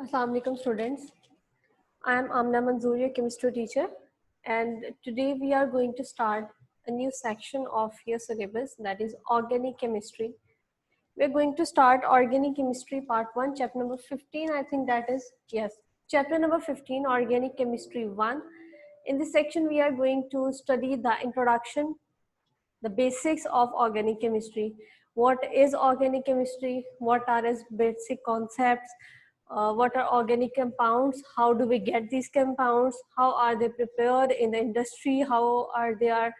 Assalamu alaikum students. I am Amna Manzoori, a chemistry teacher, and today we are going to start a new section of your syllabus, that is organic chemistry. We're going to start organic chemistry part 1, chapter number 15. I think that is, yes, chapter number 15, organic chemistry 1. In this section, we are going to study the introduction, the basics of organic chemistry. What is organic chemistry? What are its basic concepts? What are organic compounds? How do we get these compounds? How are they prepared in the industry? How are they are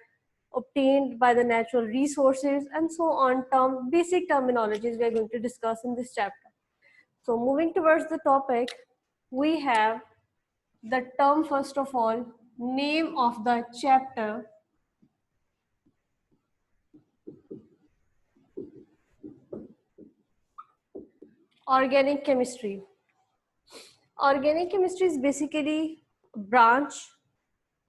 obtained by the natural resources, and so on. Basic terminologies we are going to discuss in this chapter. So moving towards the topic, we have the term, first of all, name of the chapter, organic chemistry. Organic chemistry is basically a branch,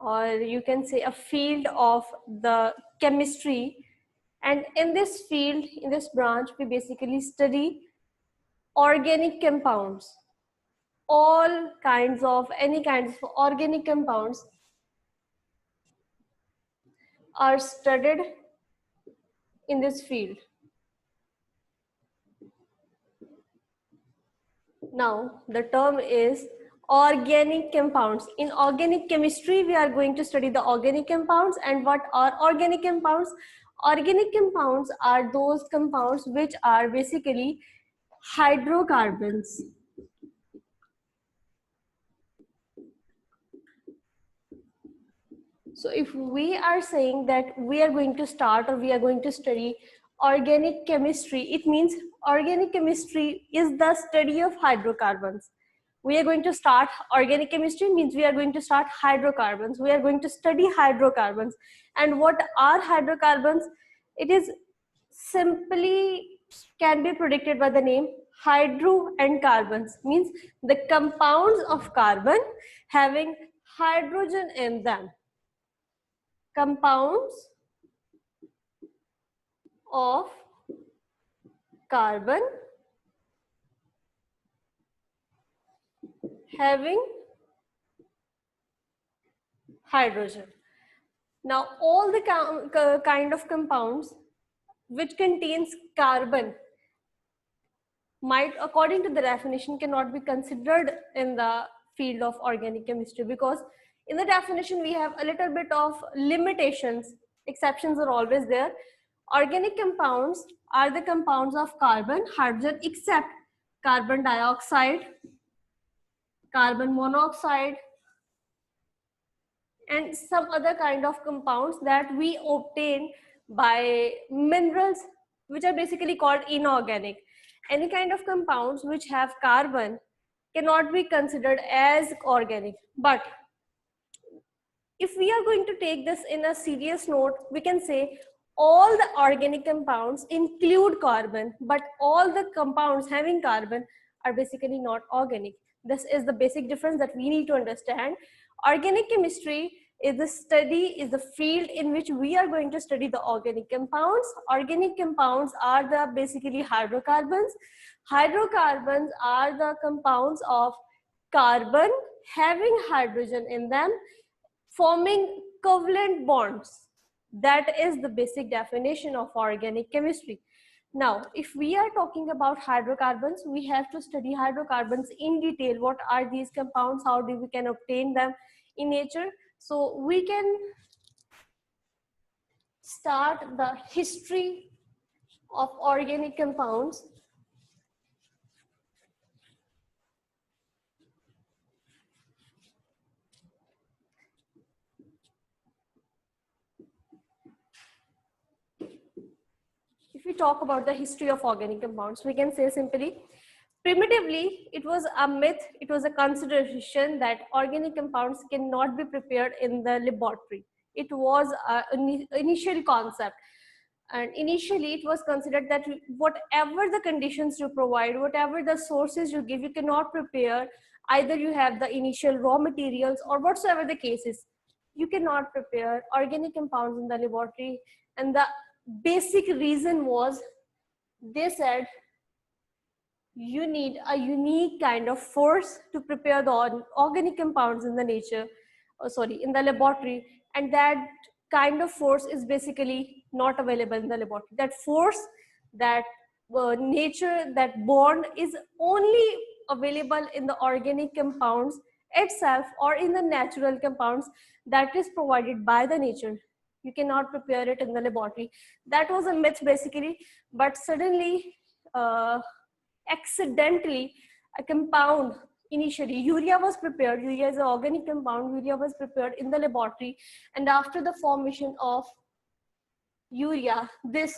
or you can say a field of the chemistry. And in this field, in this branch, we basically study organic compounds. All kinds of, any kinds of organic compounds are studied in this field. Now, the term is organic compounds. In organic chemistry, we are going to study the organic compounds. And what are organic compounds? Organic compounds are those compounds which are basically hydrocarbons. So if we are saying that we are going to start or we are going to study organic chemistry, it means organic chemistry is the study of hydrocarbons. We are going to start organic chemistry means we are going to start hydrocarbons. We are going to study hydrocarbons. And what are hydrocarbons? It is simply can be predicted by the name hydro and carbons, means the compounds of carbon having hydrogen in them. Compounds of carbon having hydrogen. Now, all the kind of compounds which contains carbon might, according to the definition, cannot be considered in the field of organic chemistry, because in the definition we have a little bit of limitations. Exceptions are always there. Organic compounds are the compounds of carbon, hydrogen, except carbon dioxide, carbon monoxide, and some other kind of compounds that we obtain by minerals, which are basically called inorganic. Any kind of compounds which have carbon cannot be considered as organic. But if we are going to take this in a serious note, we can say all the organic compounds include carbon, but all the compounds having carbon are basically not organic. This is the basic difference that we need to understand. Organic chemistry is the study, is the field in which we are going to study the organic compounds. Organic compounds are the basically hydrocarbons. Hydrocarbons are the compounds of carbon having hydrogen in them, forming covalent bonds. That is the basic definition of organic chemistry. Now, if we are talking about hydrocarbons, we have to study hydrocarbons in detail. What are these compounds? How do we can obtain them in nature? So we can start the history of organic compounds. If we talk about the history of organic compounds, we can say simply, primitively, it was a myth, it was a consideration that organic compounds cannot be prepared in the laboratory. It was an initial concept. And initially, it was considered that whatever the conditions you provide, whatever the sources you give, you cannot prepare. Either you have the initial raw materials or whatsoever the case is, you cannot prepare organic compounds in the laboratory. And the basic reason was, they said you need a unique kind of force to prepare the organic compounds in the nature, in the laboratory, and that kind of force is basically not available in the laboratory. That force, that nature, that bond is only available in the organic compounds itself or in the natural compounds that is provided by the nature. You cannot prepare it in the laboratory. That was a myth basically, but suddenly, accidentally, a compound, initially urea was prepared. Urea is an organic compound. Urea was prepared in the laboratory, and after the formation of urea, this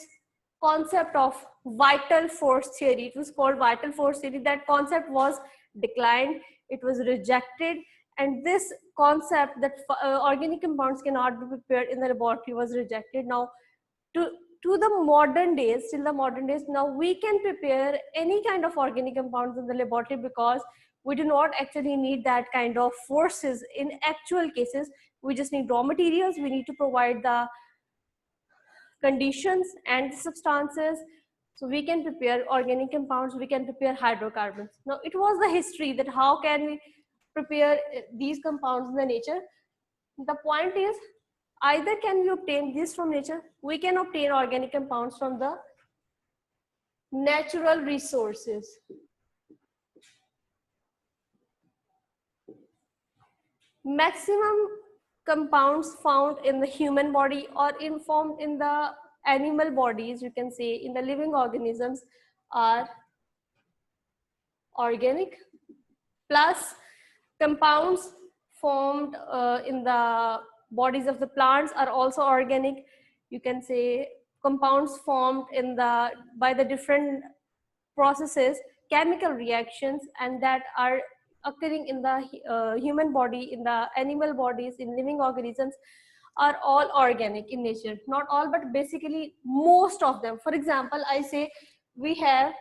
concept of vital force theory, it was called vital force theory, that concept was declined, it was rejected, and this concept that organic compounds cannot be prepared in the laboratory was rejected. Now to to the modern days, till the modern days, now we can prepare any kind of organic compounds in the laboratory, because we do not actually need that kind of forces in actual cases. We just need raw materials, we need to provide the conditions and substances, so we can prepare organic compounds, we can prepare hydrocarbons. Now it was the history that how can we prepare these compounds in the nature. The point is, either can we obtain this from nature, we can obtain organic compounds from the natural resources. Maximum compounds found in the human body or found in the animal bodies, you can say in the living organisms, are organic, plus compounds formed in the bodies of the plants are also organic. You can say compounds formed in the by the different processes, chemical reactions, and that are occurring in the human body, in the animal bodies, in living organisms, are all organic in nature. Not all, but basically most of them. For example, I say we have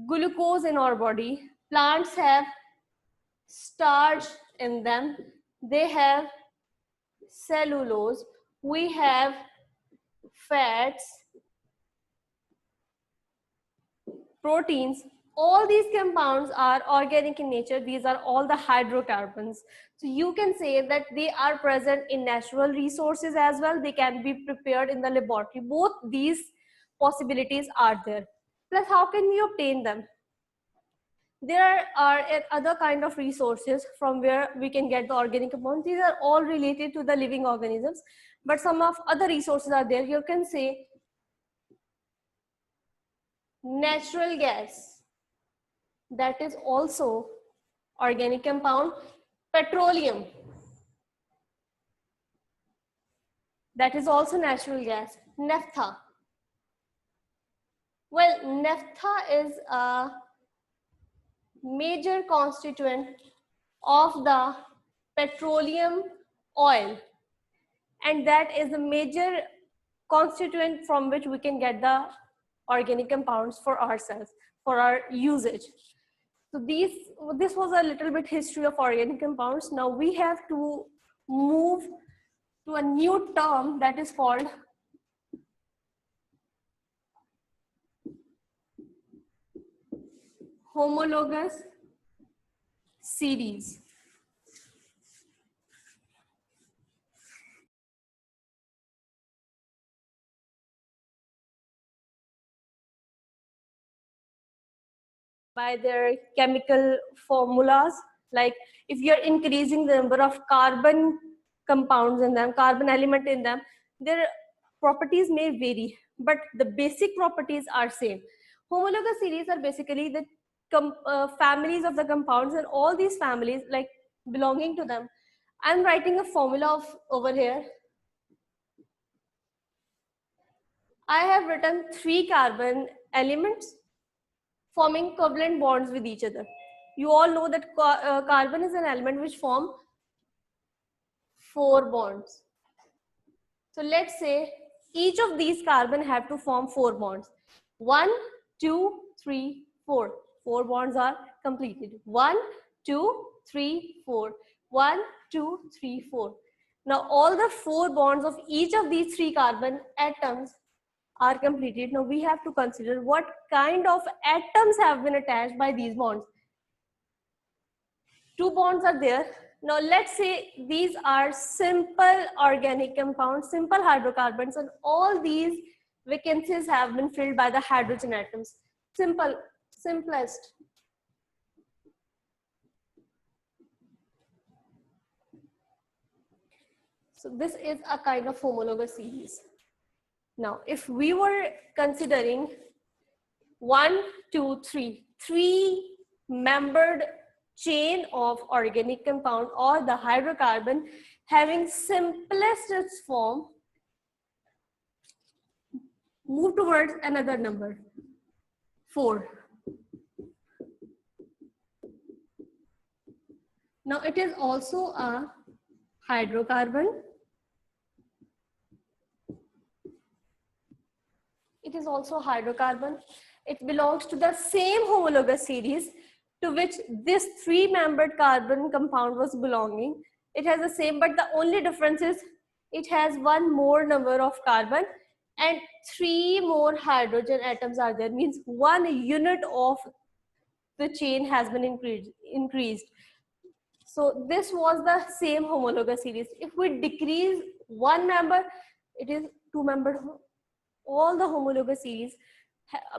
glucose in our body. Plants have starch in them. They have cellulose. We have fats, proteins. All these compounds are organic in nature. These are all the hydrocarbons. So you can say that they are present in natural resources as well. They can be prepared in the laboratory. Both these possibilities are there. Plus, how can we obtain them? There are other kind of resources from where we can get the organic compounds. These are all related to the living organisms, but some of other resources are there. You can say natural gas, that is also organic compound. Petroleum, that is also natural gas. Naphtha, well, naphtha is a major constituent of the petroleum oil, and that is a major constituent from which we can get the organic compounds for ourselves, for our usage. So this was a little bit history of organic compounds. Now we have to move to a new term that is called homologous series. By their chemical formulas, like if you're increasing the number of carbon compounds in them, carbon element in them, their properties may vary, but the basic properties are same. Homologous series are basically the families of the compounds, and all these families like belonging to them. I'm writing a formula of over here. I have written 3 carbon elements forming covalent bonds with each other. You all know that carbon is an element which form 4 bonds. So let's say each of these carbon have to form 4 bonds. 1, 2, 3, 4. 4 bonds are completed. 1, 2, 3, 4. 1, 2, 3, 4. Now all the 4 bonds of each of these 3 carbon atoms are completed. Now we have to consider what kind of atoms have been attached by these bonds. Two bonds are there. Now let's say these are simple organic compounds, simple hydrocarbons, and all these vacancies have been filled by the hydrogen atoms. Simplest. So this is a kind of homologous series. Now, if we were considering 1, 2, 3, three-membered chain of organic compound or the hydrocarbon having simplest its form, move towards another number, 4. Now it is also a hydrocarbon. It is also a hydrocarbon. It belongs to the same homologous series to which this three-membered carbon compound was belonging. It has the same, but the only difference is it has one more number of carbon and 3 more hydrogen atoms are there. Means 1 unit of the chain has been increased. So this was the same homologous series. If we decrease 1 member, it is 2-membered. All the homologous series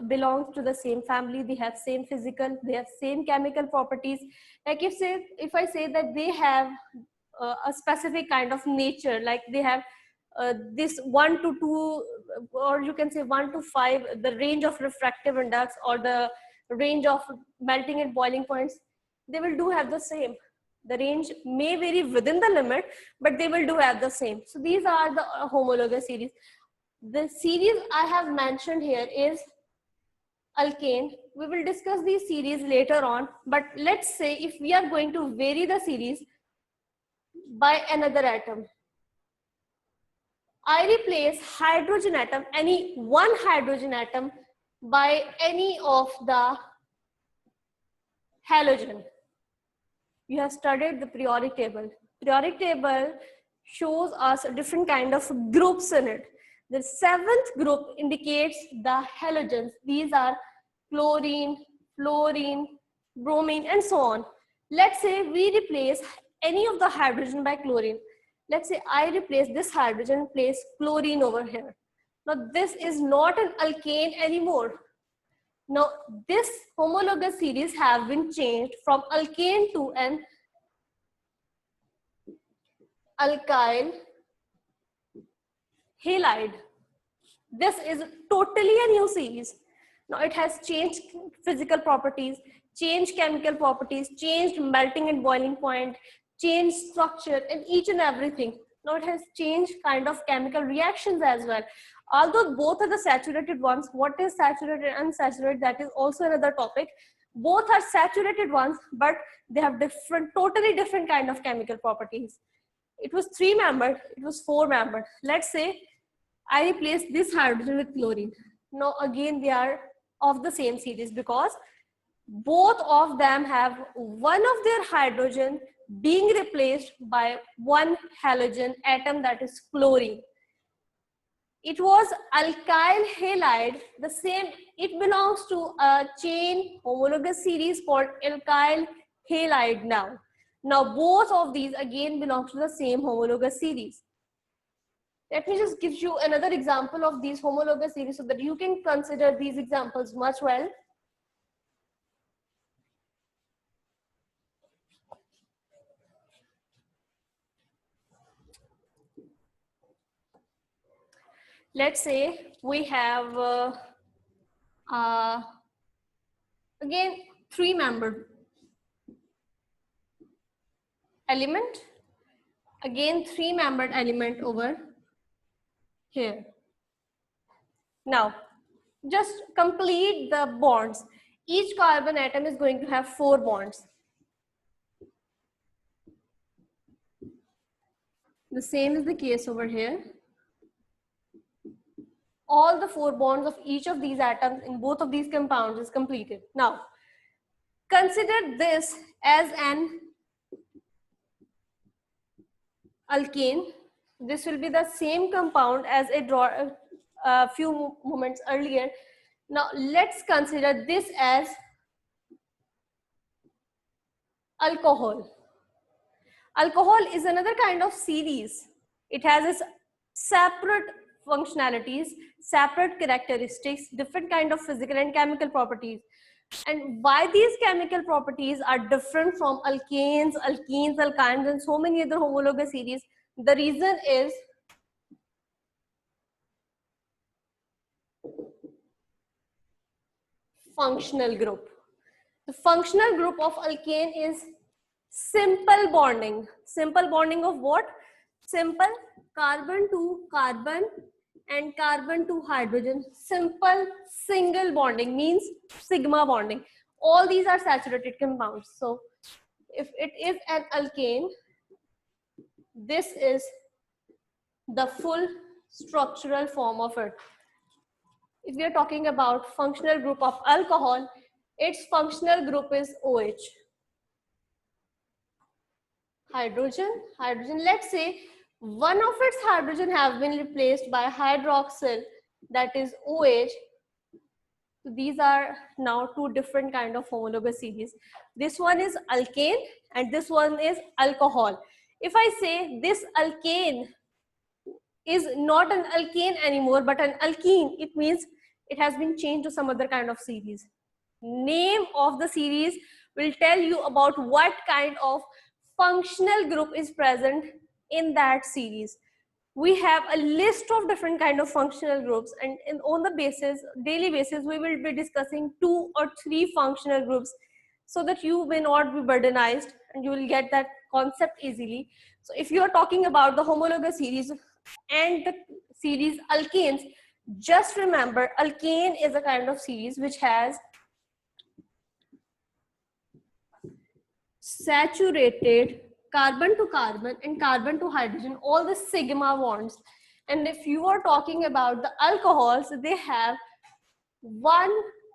belongs to the same family. They have same physical, they have same chemical properties. Like if I say that they have a specific kind of nature, like they have this 1 to 2, or you can say 1 to 5, the range of refractive index or the range of melting and boiling points, they will do have the same. The range may vary within the limit, but they will do have the same. So these are the homologous series. The series I have mentioned here is alkane. We will discuss these series later on, but let's say if we are going to vary the series by another atom, I replace hydrogen atom, any one hydrogen atom, by any of the halogen. You have studied the periodic table. Periodic table shows us a different kind of groups in it. The 7th group indicates the halogens. These are chlorine, fluorine, bromine, and so on. Let's say we replace any of the hydrogen by chlorine. Let's say I replace this hydrogen, place chlorine over here. Now this is not an alkane anymore. Now this homologous series have been changed from alkane to an alkyl halide. This is totally a new series. Now it has changed physical properties, changed chemical properties, changed melting and boiling point, changed structure, and each and everything. Now it has changed kind of chemical reactions as well. Although both are the saturated ones, what is saturated and unsaturated, that is also another topic. Both are saturated ones, but they have different, totally different kind of chemical properties. It was 3-membered, it was 4-membered. Let's say I replace this hydrogen with chlorine. Now again they are of the same series because both of them have one of their hydrogen being replaced by one halogen atom, that is chlorine. It was alkyl halide, the same, it belongs to a chain homologous series called alkyl halide now. Now both of these again belong to the same homologous series. Let me just give you another example of these homologous series so that you can consider these examples much well. Let's say we have again 3-membered element, again 3-membered element over here. Now just complete the bonds. Each carbon atom is going to have 4 bonds. The same is the case over here. All the 4 bonds of each of these atoms in both of these compounds is completed. Now, consider this as an alkane. This will be the same compound as a a few moments earlier. Now let's consider this as alcohol. Alcohol is another kind of series. It has its separate functionalities, separate characteristics, different kind of physical and chemical properties. And why these chemical properties are different from alkanes, alkenes, alkynes, and so many other homologous series, the reason is functional group. The functional group of alkane is simple bonding. Simple bonding of what? Simple carbon to carbon and carbon to hydrogen. Simple single bonding means sigma bonding. All these are saturated compounds. So if it is an alkane, this is the full structural form of it. If we are talking about functional group of alcohol, its functional group is OH. Hydrogen, let's say one of its hydrogen have been replaced by hydroxyl, that is OH. So these are now two different kind of homologous series. This one is alkane and this one is alcohol. If I say this alkane is not an alkane anymore but an alkene, it means it has been changed to some other kind of series. Name of the series will tell you about what kind of functional group is present in that series. We have a list of different kind of functional groups, and on the daily basis, we will be discussing 2 or 3 functional groups so that you may not be burdenized and you will get that concept easily. So if you are talking about the homologous series and the series alkanes, just remember alkane is a kind of series which has saturated carbon to carbon and carbon to hydrogen, all the sigma bonds. And if you are talking about the alcohols, they have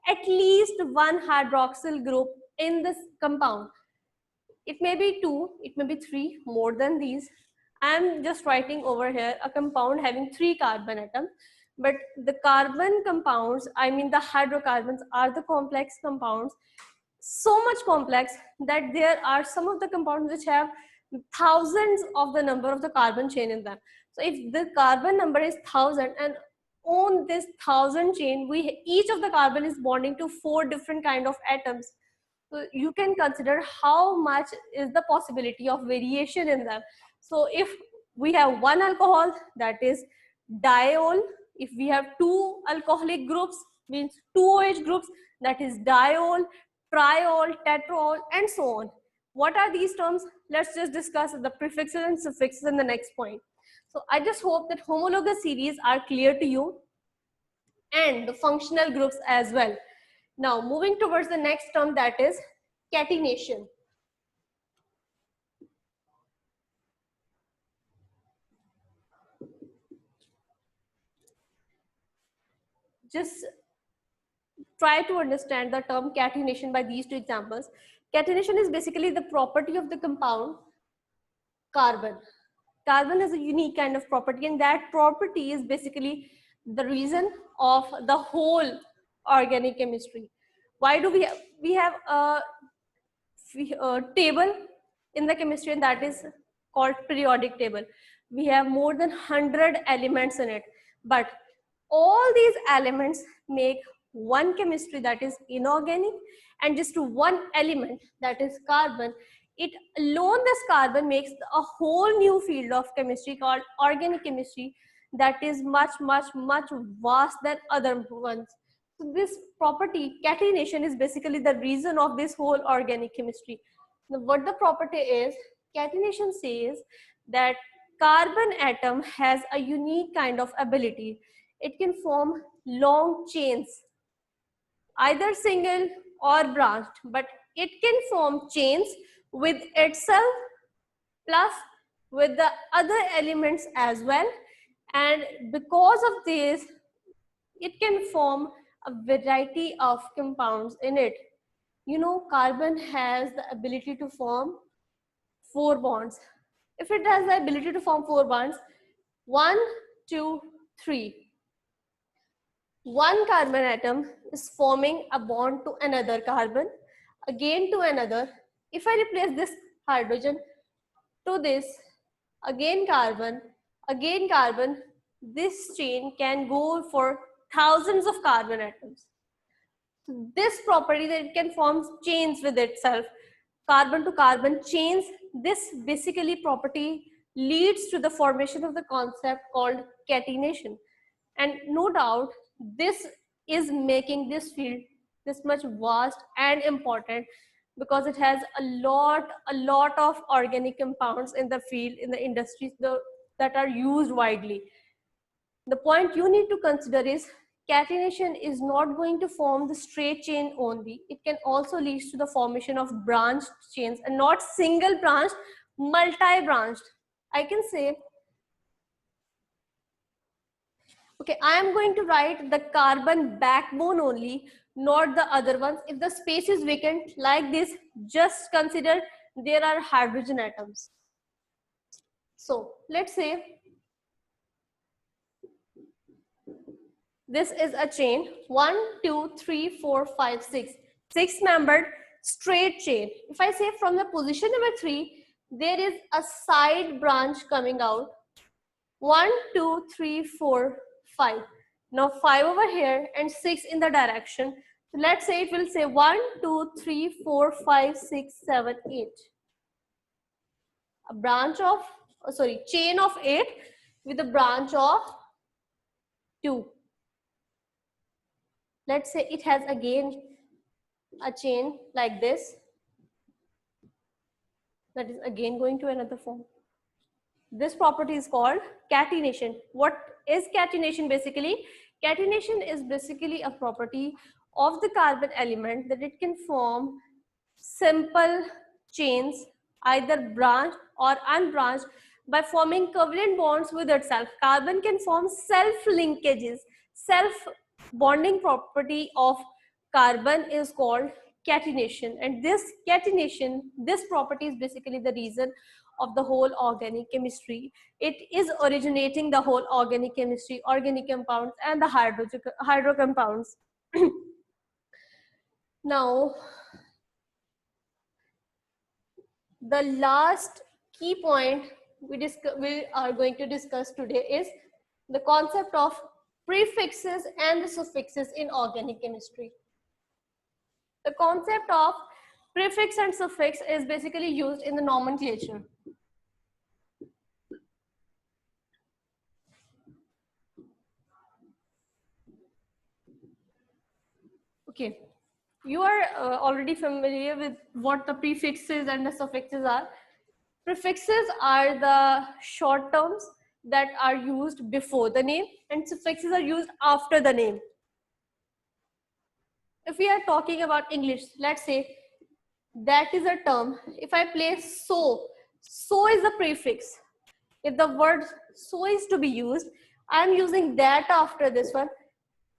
at least one hydroxyl group in this compound. It may be 2, it may be 3, more than these. I'm just writing over here a compound having 3 carbon atoms, but the carbon compounds, I mean the hydrocarbons, are the complex compounds, so much complex that there are some of the compounds which have thousands of the number of the carbon chain in them. So if the carbon number is 1000, and on this 1000 chain, each of the carbon is bonding to 4 different kind of atoms. So you can consider how much is the possibility of variation in them. So if we have one alcohol, that is diol. If we have 2 alcoholic groups, means 2 OH groups, that is diol, triol, tetraol, and so on. What are these terms? Let's just discuss the prefixes and suffixes in the next point. So I just hope that homologous series are clear to you and the functional groups as well. Now moving towards the next term, that is catenation. Just try to understand the term catenation by these 2 examples. Catenation is basically the property of the compound carbon. Carbon has a unique kind of property, and that property is basically the reason of the whole organic chemistry. Why do we have a table in the chemistry, and that is called periodic table. We have more than 100 elements in it, but all these elements make one chemistry, that is inorganic, and just one element, that is carbon. It alone, this carbon, makes a whole new field of chemistry called organic chemistry, that is much vast than other ones. So this property, catenation, is basically the reason of this whole organic chemistry. Now, what the property is, catenation says that carbon atom has a unique kind of ability. It can form long chains, either single or branched, but it can form chains with itself plus with the other elements as well. And because of this, it can form a variety of compounds in it. You know, carbon has the ability to form 4 bonds. If it has the ability to form 4 bonds, 1, 2, 3, One carbon atom is forming a bond to another carbon, again to another. If I replace this hydrogen to this, again carbon, this chain can go for thousands of carbon atoms. This property that it can form chains with itself, carbon to carbon chains, this basically property leads to the formation of the concept called catenation. And no doubt this is making this field this much vast and important, because it has a lot of organic compounds in the field, in the industries that are used widely. The point you need to consider is catenation is not going to form the straight chain only. It can also lead to the formation of branched chains, and not single branched, multi-branched. I can say, okay, I am going to write the carbon backbone only, not the other ones. If the space is vacant like this, just consider there are hydrogen atoms. So let's say this is a chain, 1, 2, 3, 4, 5, 6, 6-membered straight chain. If I say from the position number 3, there is a side branch coming out, 1, 2, 3, 4, 5. Now 5 over here and 6 in the direction. So let's say it will say 1, 2, 3, 4, 5, 6, 7, 8. A branch of, chain of 8 with a branch of 2. Let's say it has again a chain like this, that is again going to another form. This property is called catenation. What is catenation basically? Catenation is basically a property of the carbon element that it can form simple chains, either branched or unbranched, by forming covalent bonds with itself. Carbon can form self-linkages. Self-bonding property of carbon is called catenation, and this catenation, this property is basically the reason of the whole organic chemistry. It is originating the whole organic chemistry, organic compounds, and the hydro compounds. Now, the last key point we are going to discuss today is the concept of prefixes and the suffixes in organic chemistry. The concept of prefix and suffix is basically used in the nomenclature. Okay, you are already familiar with what the prefixes and the suffixes are. Prefixes are the short terms that are used before the name, and suffixes are used after the name. If we are talking about English, let's say that is a term. If I place so, so is the prefix. If the word so is to be used, I am using that after this one.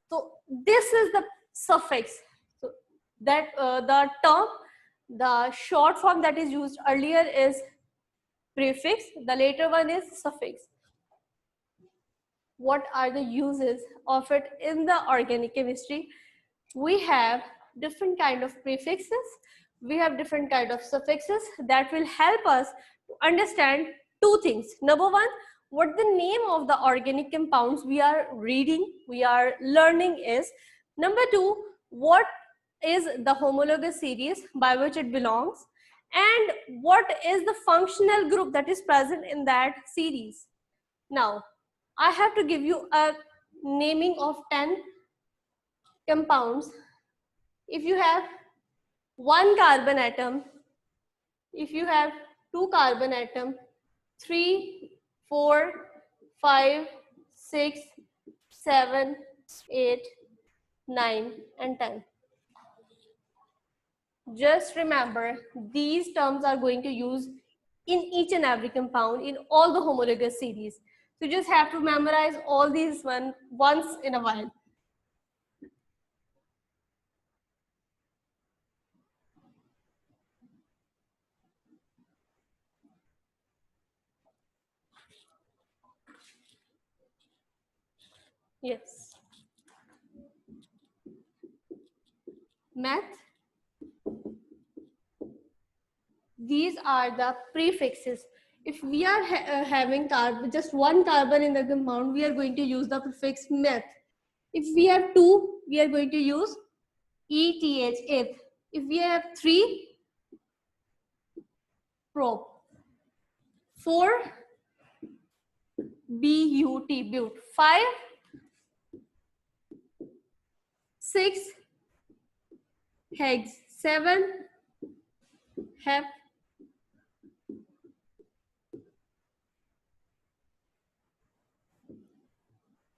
So this is the suffix. So that the term, the short form that is used earlier is prefix. The later one is suffix. What are the uses of it in the organic chemistry? We have different kind of prefixes, we have different kind of suffixes that will help us to understand two things. Number one, what the name of the organic compounds we are reading, we are learning is. Number two, what is the homologous series by which it belongs, and what is the functional group that is present in that series. Now, I have to give you a naming of 10 compounds. If you have one carbon atom, if you have two carbon atom, 3, 4, 5, 6, 7, 8, 9, and 10. Just remember, these terms are going to use in each and every compound in all the homologous series. So you just have to memorize all these once in a while. Yes. meth. These are the prefixes. If we are having carbon, just one carbon in the compound, we are going to use the prefix meth. If we have two, we are going to use ETH, eth. If we have three, prop. 4, BUT, but. 5, 6, hex. 7, hep.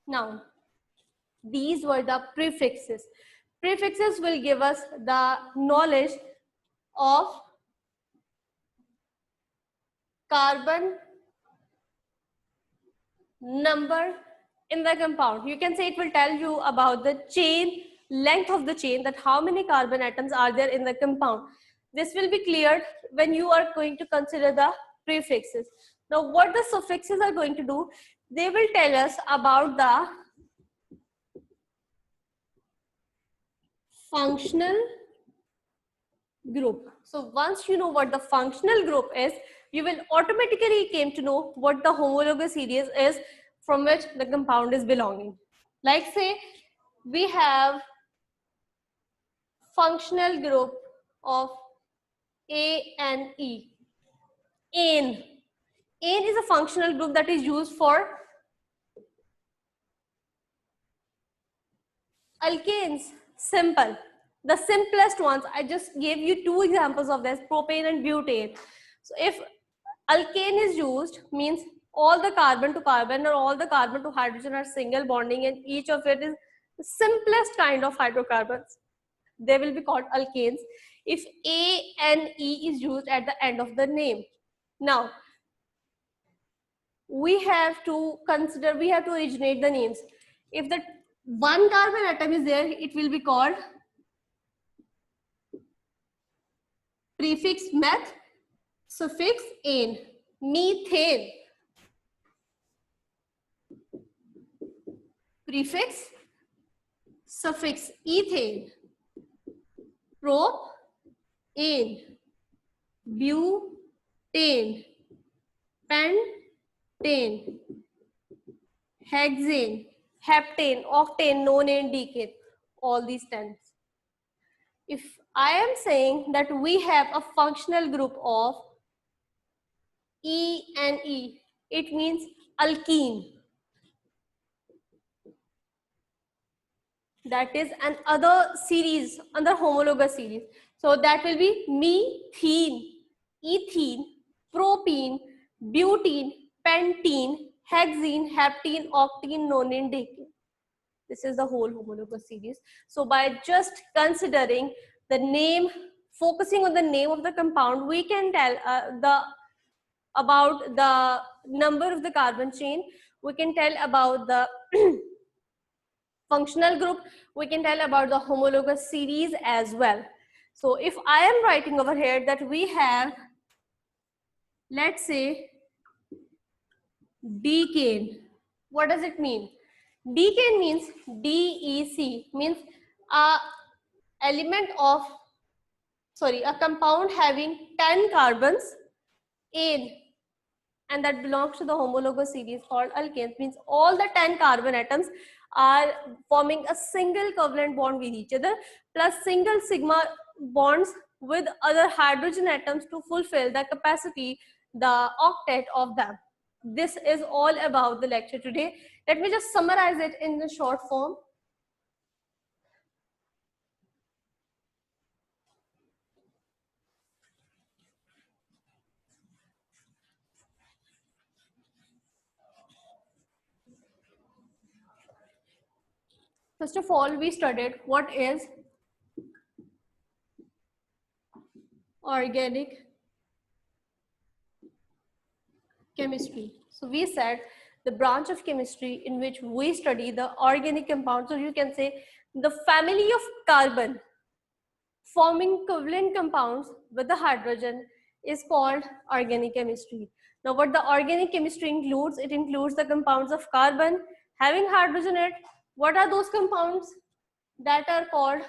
Now, these were the prefixes. Prefixes will give us the knowledge of carbon number in the compound. You can say it will tell you about the chain, length of the chain, that how many carbon atoms are there in the compound. This will be cleared when you are going to consider the prefixes. Now, what the suffixes are going to do, they will tell us about the functional group. So once you know what the functional group is, you will automatically came to know what the homologous series is from which the compound is belonging. Like say we have functional group of A and E. Ane. Ane is a functional group that is used for alkanes. Simple. The simplest ones, I just gave you two examples of this, propane and butane. So if alkane is used, means all the carbon to carbon or all the carbon to hydrogen are single bonding, and each of it is the simplest kind of hydrocarbons. They will be called alkanes. If A and E is used at the end of the name. Now, we have to consider, we have to originate the names. If the one carbon atom is there, it will be called prefix meth, suffix ane. Methane. Prefix, suffix ethane. Propane. Butane. Pentane. Hexane. Heptane. Octane. Nonane. Decane. All these 10s. If I am saying that we have a functional group of E and E, it means alkene. That is another series, another homologous series. So that will be methene, ethene, propene, butene, pentene, hexene, heptene, octene, nonane, decane. This is the whole homologous series. So by just considering the name, focusing on the name of the compound, we can tell about the number of the carbon chain. We can tell about the functional group. We can tell about the homologous series as well. So if I am writing over here that we have, let's say, decane. What does it mean? Decane means DEC, means a compound having 10 carbons in, and that belongs to the homologous series called alkanes, means all the 10 carbon atoms are forming a single covalent bond with each other plus single sigma bonds with other hydrogen atoms to fulfill the capacity, the octet of them. This is all about the lecture today. Let me just summarize it in the short form. First of all, we studied what is organic chemistry. So we said the branch of chemistry in which we study the organic compounds, or you can say the family of carbon forming covalent compounds with the hydrogen, is called organic chemistry. Now what the organic chemistry includes, it includes the compounds of carbon having hydrogen in it. What are those compounds? That are called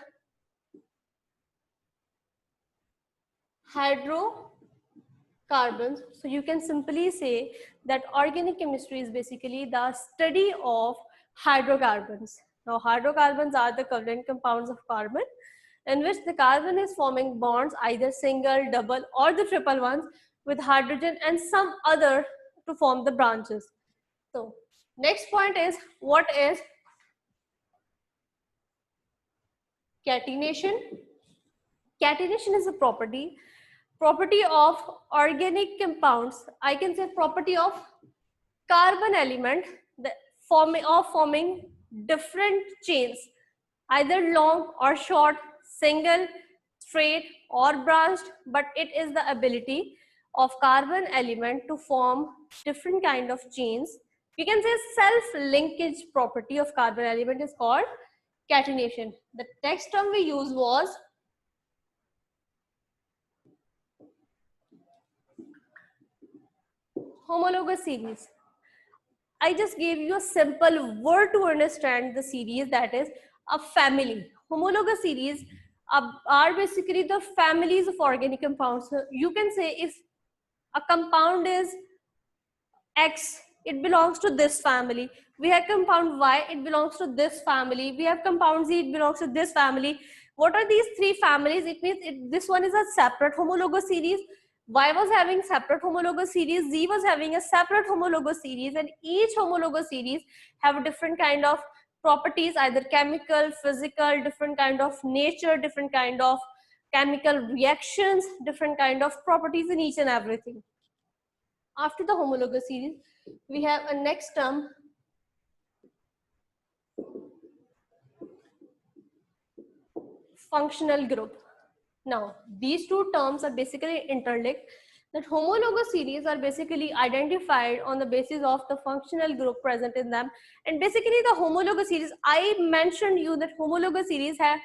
hydrocarbons. So you can simply say that organic chemistry is basically the study of hydrocarbons. Now hydrocarbons are the covalent compounds of carbon in which the carbon is forming bonds, either single, double or the triple ones with hydrogen and some other to form the branches. So next point is, what is catenation? Catenation is a property of organic compounds. I can say property of carbon element, the forming different chains, either long or short, single, straight or branched, but it is the ability of carbon element to form different kind of chains. You can say self-linkage property of carbon element is called catenation. The next term we used was homologous series. I just gave you a simple word to understand the series, that is a family. Homologous series are basically the families of organic compounds. So you can say if a compound is X, it belongs to this family. We have compound Y, it belongs to this family. We have compound Z, it belongs to this family. What are these three families? It means this one is a separate homologous series. Y was having separate homologous series, Z was having a separate homologous series, and each homologous series have a different kind of properties, either chemical, physical, different kind of nature, different kind of chemical reactions, different kind of properties in each and everything. After the homologous series, we have a next term, functional group. Now, these two terms are basically interlinked. That homologous series are basically identified on the basis of the functional group present in them. And basically the homologous series, I mentioned you that homologous series have,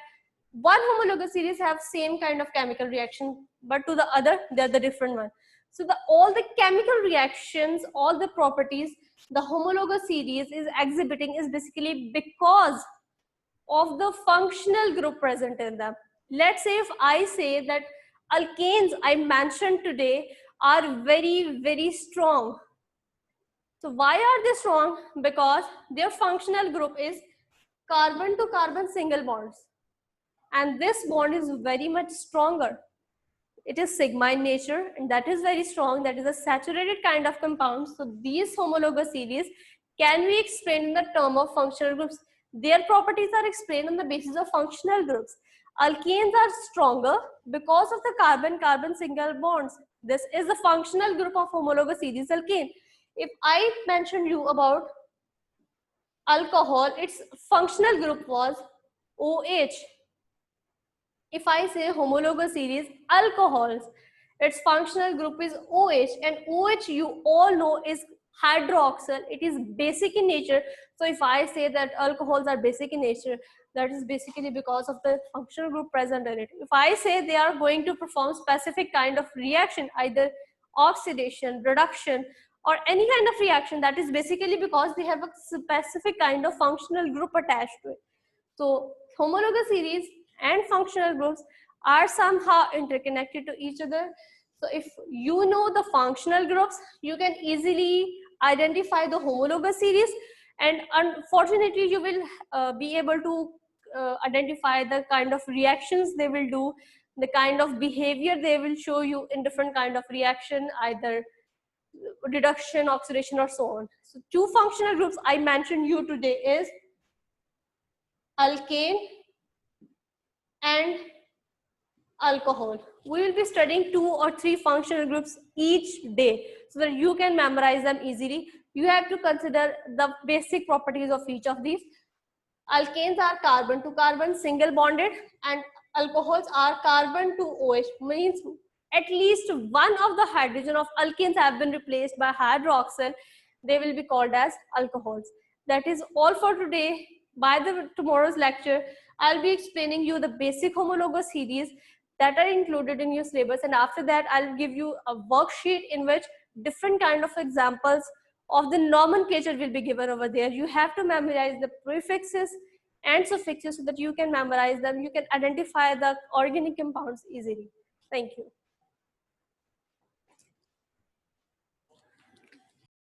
one homologous series have same kind of chemical reaction, but to the other, they're the different one. So all the chemical reactions, all the properties, the homologous series is exhibiting is basically because of the functional group present in them. Let's say if I say that alkanes I mentioned today are very, very strong. So why are they strong? Because their functional group is carbon to carbon single bonds. And this bond is very much stronger. It is sigma in nature, and that is very strong. That is a saturated kind of compound. So these homologous series can be explained in the term of functional groups. Their properties are explained on the basis of functional groups. Alkanes are stronger because of the carbon-carbon single bonds. This is the functional group of homologous series alkane. If I mention you about alcohol, its functional group was OH. If I say homologous series alcohols, its functional group is OH, and OH you all know is hydroxyl. It is basic in nature. So if I say that alcohols are basic in nature, that is basically because of the functional group present in it. If I say they are going to perform specific kind of reaction, either oxidation, reduction, or any kind of reaction, that is basically because they have a specific kind of functional group attached to it. So homologous series and functional groups are somehow interconnected to each other. So if you know the functional groups, you can easily identify the homologous series, and unfortunately you will be able to identify the kind of reactions they will do, the kind of behavior they will show you in different kind of reaction, either reduction, oxidation, or so on. So two functional groups I mentioned you today is alkane and alcohol. We will be studying 2 or 3 functional groups each day so that you can memorize them easily. You have to consider the basic properties of each of these. Alkanes are carbon to carbon single bonded, and alcohols are carbon to OH, means at least one of the hydrogen of alkanes have been replaced by hydroxyl. They will be called as alcohols. That is all for today. By tomorrow's lecture, I'll be explaining you the basic homologous series that are included in your syllabus, and after that I'll give you a worksheet in which different kind of examples of the nomenclature will be given over there. You have to memorize the prefixes and suffixes so that you can memorize them. You can identify the organic compounds easily. Thank you.